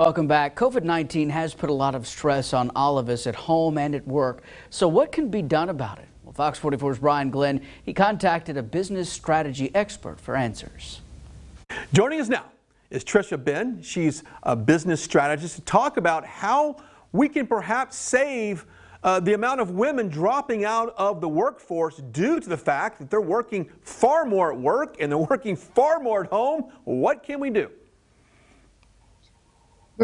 Welcome back. COVID-19 has put a lot of stress on all of us at home and at work. So what can be done about it? Well, Fox 44's Brian Glenn, he contacted a business strategy expert for answers. Joining us now is Trisha Ben. She's a business strategist to talk about how we can perhaps save the amount of women dropping out of the workforce due to the fact that they're working far more at work and they're working far more at home. What can we do?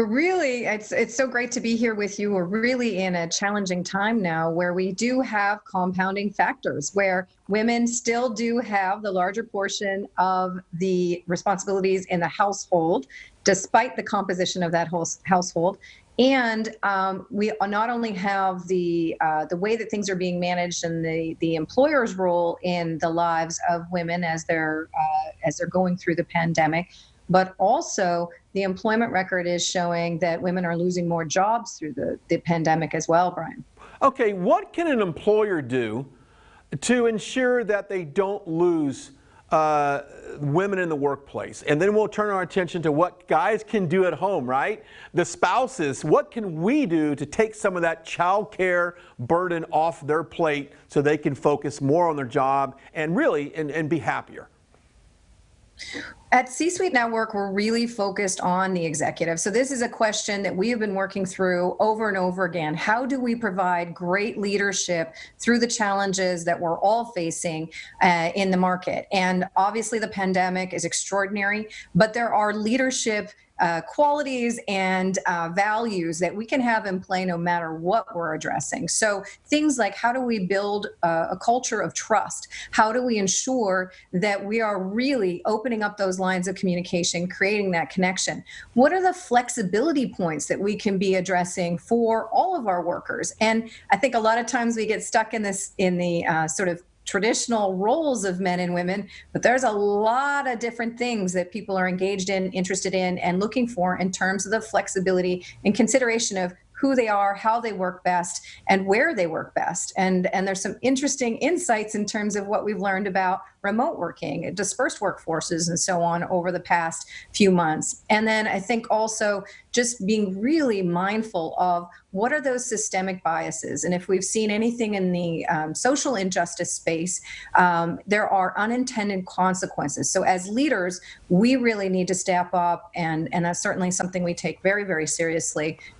It's so great to be here with you. We're really in a challenging time now where we do have compounding factors, where women still do have the larger portion of the responsibilities in the household, despite the composition of that household. And we not only have the way that things are being managed and the employer's role in the lives of women as they're going through the pandemic, but also the employment record is showing that women are losing more jobs through the pandemic as well, Brian. Okay, what can an employer do to ensure that they don't lose women in the workplace? And then we'll turn our attention to what guys can do at home, right? The spouses, what can we do to take some of that child care burden off their plate so they can focus more on their job and really and be happier? At C-Suite Network, we're really focused on the executive. So this is a question that we have been working through over and over again. How do we provide great leadership through the challenges that we're all facing in the market? And obviously the pandemic is extraordinary, but there are leadership qualities and values that we can have in play no matter what we're addressing. So things like, how do we build a culture of trust? How do we ensure that we are really opening up those lines of communication, creating that connection? What are the flexibility points that we can be addressing for all of our workers? And I think a lot of times we get stuck in the sort of traditional roles of men and women, but there's a lot of different things that people are engaged in, interested in, and looking for in terms of the flexibility and consideration of who they are, how they work best, and where they work best. And there's some interesting insights in terms of what we've learned about remote working, dispersed workforces, and so on over the past few months. And then I think also just being really mindful of what are those systemic biases. And if we've seen anything in the social injustice space, there are unintended consequences. So as leaders, we really need to step up, and that's certainly something we take very, very seriously